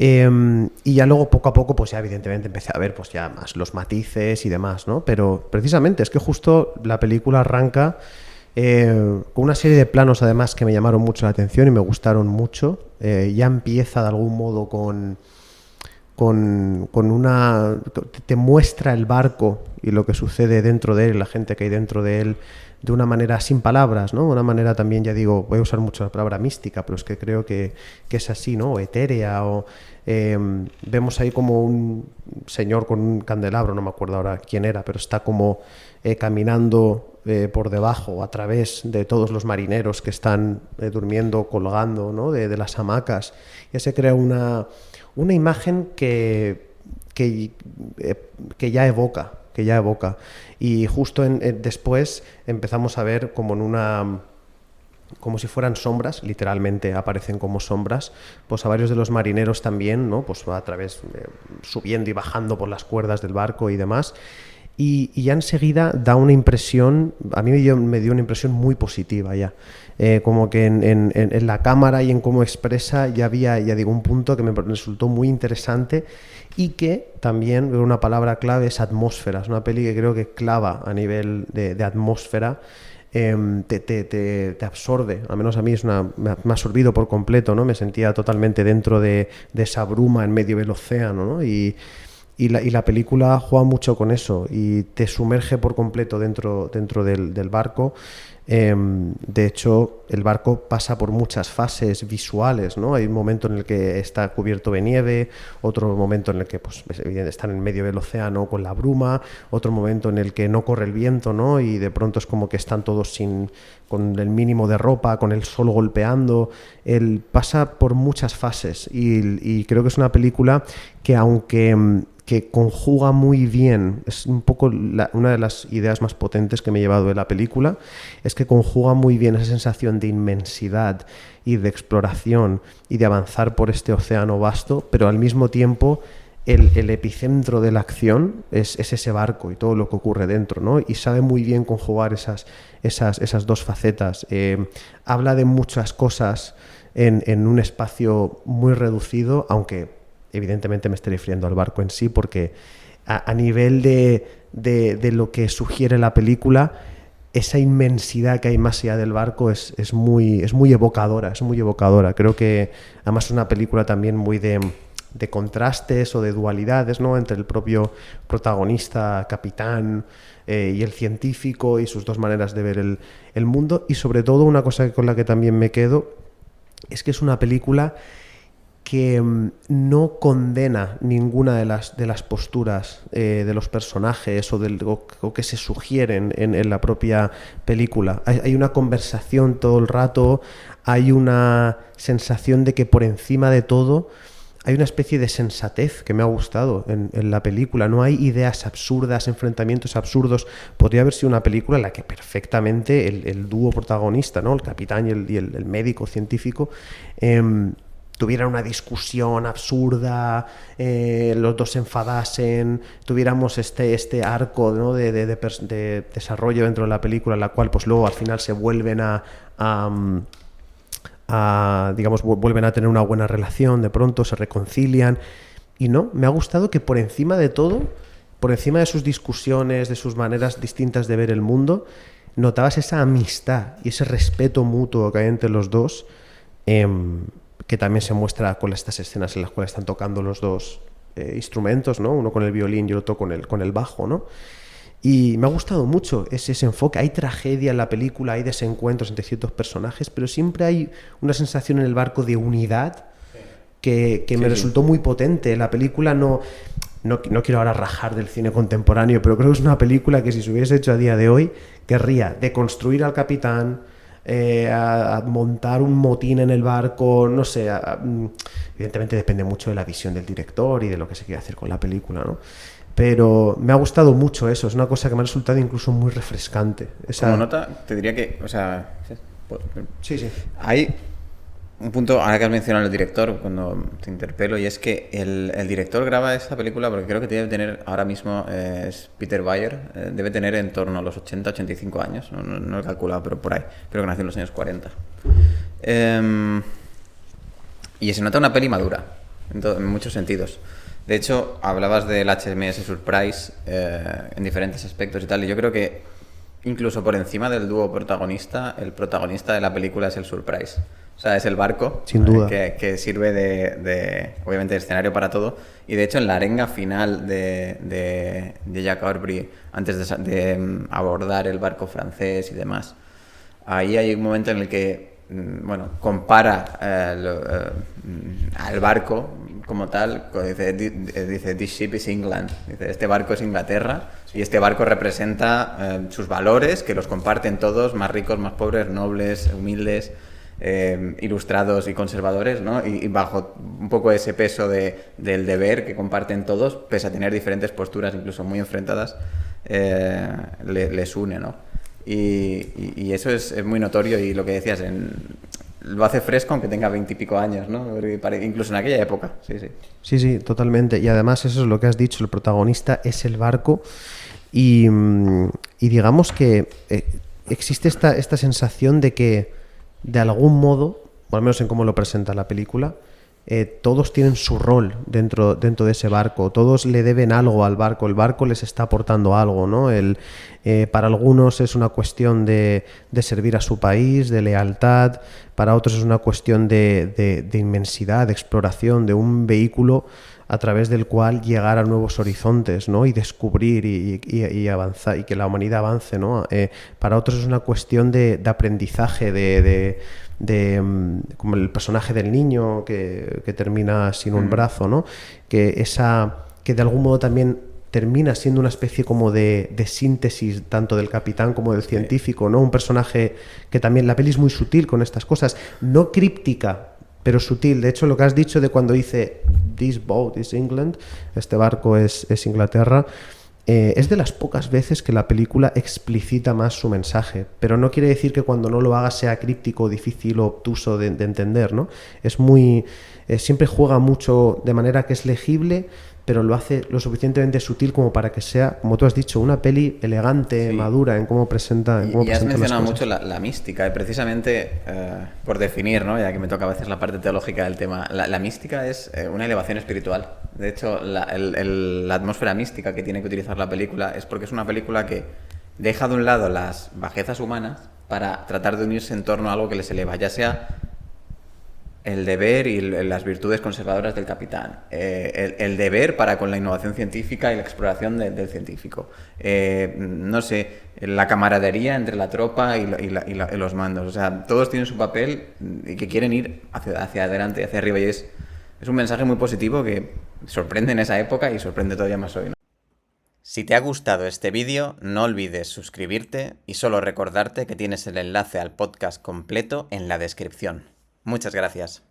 Y ya luego poco a poco, pues ya evidentemente empecé a ver pues ya más los matices y demás, ¿no? Pero precisamente es que justo la película arranca con una serie de planos además que me llamaron mucho la atención y me gustaron mucho. Ya empieza de algún modo con una... Te muestra el barco y lo que sucede dentro de él, la gente que hay dentro de él, de una manera sin palabras, ¿no? Una manera también, ya digo, voy a usar mucho la palabra mística, pero es que creo que es así, ¿no? O etérea, o vemos ahí como un señor con un candelabro, no me acuerdo ahora quién era, pero está como caminando por debajo, a través de todos los marineros que están durmiendo, colgando, ¿no? de las hamacas. Ya se crea una imagen que ya evoca, y justo después empezamos a ver como si fueran sombras, literalmente aparecen como sombras, pues a varios de los marineros también, ¿no? Pues a través, subiendo y bajando por las cuerdas del barco y demás. Y ya enseguida da una impresión, a mí me dio una impresión muy positiva ya. Como que en la cámara y en cómo expresa ya había, ya digo, un punto que me resultó muy interesante y que también, una palabra clave es atmósfera. Es una peli que creo que clava a nivel de atmósfera. Te absorbe, al menos a mí me ha absorbido por completo, ¿no? Me sentía totalmente dentro de esa bruma en medio del océano, ¿no? Y la película juega mucho con eso y te sumerge por completo dentro del barco. De hecho, el barco pasa por muchas fases visuales, ¿no? Hay un momento en el que está cubierto de nieve, otro momento en el que pues, están en medio del océano con la bruma, otro momento en el que no corre el viento, ¿no? Y de pronto es como que están todos con el mínimo de ropa, con el sol golpeando. Él pasa por muchas fases y creo que es una película que aunque que conjuga muy bien, es un poco una de las ideas más potentes que me he llevado de la película, es que conjuga muy bien esa sensación de inmensidad y de exploración y de avanzar por este océano vasto, pero al mismo tiempo el epicentro de la acción es ese barco y todo lo que ocurre dentro, ¿no? Y sabe muy bien conjugar esas dos facetas. Habla de muchas cosas en un espacio muy reducido, aunque evidentemente me estoy refiriendo al barco en sí, porque a nivel de lo que sugiere la película, esa inmensidad que hay más allá del barco es muy evocadora, Creo que además es una película también muy de contrastes o de dualidades, ¿no? Entre el propio protagonista, capitán, y el científico y sus dos maneras de ver el mundo. Y sobre todo una cosa con la que también me quedo es que es una película que no condena ninguna de las posturas de los personajes o que se sugieren en la propia película. Hay una conversación todo el rato, hay una sensación de que por encima de todo hay una especie de sensatez que me ha gustado en la película. No hay ideas absurdas, enfrentamientos absurdos. Podría haber sido una película en la que perfectamente el dúo protagonista, ¿no? El capitán y el médico científico, tuvieran una discusión absurda, los dos se enfadasen, tuviéramos este arco, ¿no? de desarrollo dentro de la película, en la cual pues luego al final se vuelven digamos, vuelven a tener una buena relación, de pronto se reconcilian. Y no, me ha gustado que por encima de todo, por encima de sus discusiones, de sus maneras distintas de ver el mundo, notabas esa amistad y ese respeto mutuo que hay entre los dos, que también se muestra con estas escenas en las cuales están tocando los dos instrumentos, ¿no? Uno con el violín y el otro con el bajo, ¿no? Y me ha gustado mucho ese enfoque. Hay tragedia en la película, hay desencuentros entre ciertos personajes, pero siempre hay una sensación en el barco de unidad que me resultó muy potente. La película no quiero ahora rajar del cine contemporáneo, pero creo que es una película que si se hubiese hecho a día de hoy, querría deconstruir al capitán, a montar un motín en el barco, no sé, evidentemente depende mucho de la visión del director y de lo que se quiere hacer con la película, ¿no? Pero me ha gustado mucho eso, es una cosa que me ha resultado incluso muy refrescante. Como nota, te diría que, o sea... Sí. Hay un punto, ahora que has mencionado el director, cuando te interpelo, y es que el director graba esta película porque creo que debe tener, ahora mismo es Peter Weir, debe tener en torno a los 80, 85 años, no he calculado, pero por ahí, creo que nació en los años 40. Y se nota una peli madura. en muchos sentidos. De hecho, hablabas del HMS Surprise en diferentes aspectos y tal, y yo creo que incluso por encima del dúo protagonista, el protagonista de la película es el Surprise. O sea, es el barco Sin duda. que sirve obviamente, de escenario para todo. Y de hecho, en la arenga final de Jack Aubrey, antes de abordar el barco francés y demás, ahí hay un momento en el que compara al barco como tal. Dice "This ship is England", dice "este barco es Inglaterra", y este barco representa sus valores, que los comparten todos, más ricos, más pobres, nobles, humildes, ilustrados y conservadores, ¿no? Y bajo un poco ese peso del deber que comparten todos, pese a tener diferentes posturas, incluso muy enfrentadas, les une, ¿no? Y eso es muy notorio, y lo que decías, lo hace fresco aunque tenga 20 y pico años, ¿no? Incluso en aquella época, sí, sí. Sí, totalmente. Y además eso es lo que has dicho, el protagonista es el barco y digamos que existe esta sensación de que de algún modo, o al menos en cómo lo presenta la película, todos tienen su rol dentro de ese barco, todos le deben algo al barco, el barco les está aportando algo, ¿no? Para algunos es una cuestión de servir a su país, de lealtad, para otros es una cuestión de inmensidad, de exploración, de un vehículo a través del cual llegar a nuevos horizontes, ¿no? Y descubrir y avanzar, y que la humanidad avance, ¿no? Para otros es una cuestión de aprendizaje, como el personaje del niño que termina sin un brazo, ¿no? Que de algún modo también termina siendo una especie como de síntesis tanto del capitán como del científico, ¿no? Un personaje que también, la peli es muy sutil con estas cosas, no críptica, pero sutil. De hecho, lo que has dicho de cuando dice "This boat is England", este barco es Inglaterra, es de las pocas veces que la película explicita más su mensaje, pero no quiere decir que cuando no lo haga sea críptico, difícil o obtuso de entender, ¿no? Es muy... siempre juega mucho de manera que es legible, pero lo hace lo suficientemente sutil como para que sea, como tú has dicho, una peli elegante, madura en cómo presenta, y has mencionado mucho la mística, y precisamente por definir, ¿no? Ya que me toca a veces la parte teológica del tema, la mística es una elevación espiritual. De hecho, la atmósfera mística que tiene que utilizar la película es porque es una película que deja de un lado las bajezas humanas para tratar de unirse en torno a algo que les eleva, ya sea el deber y las virtudes conservadoras del capitán, el deber para con la innovación científica y la exploración del científico, no sé, la camaradería entre la tropa y los mandos. O sea, todos tienen su papel y que quieren ir hacia adelante, hacia arriba, y es un mensaje muy positivo que sorprende en esa época y sorprende todavía más hoy, ¿no? Si te ha gustado este vídeo, no olvides suscribirte, y solo recordarte que tienes el enlace al podcast completo en la descripción. Muchas gracias.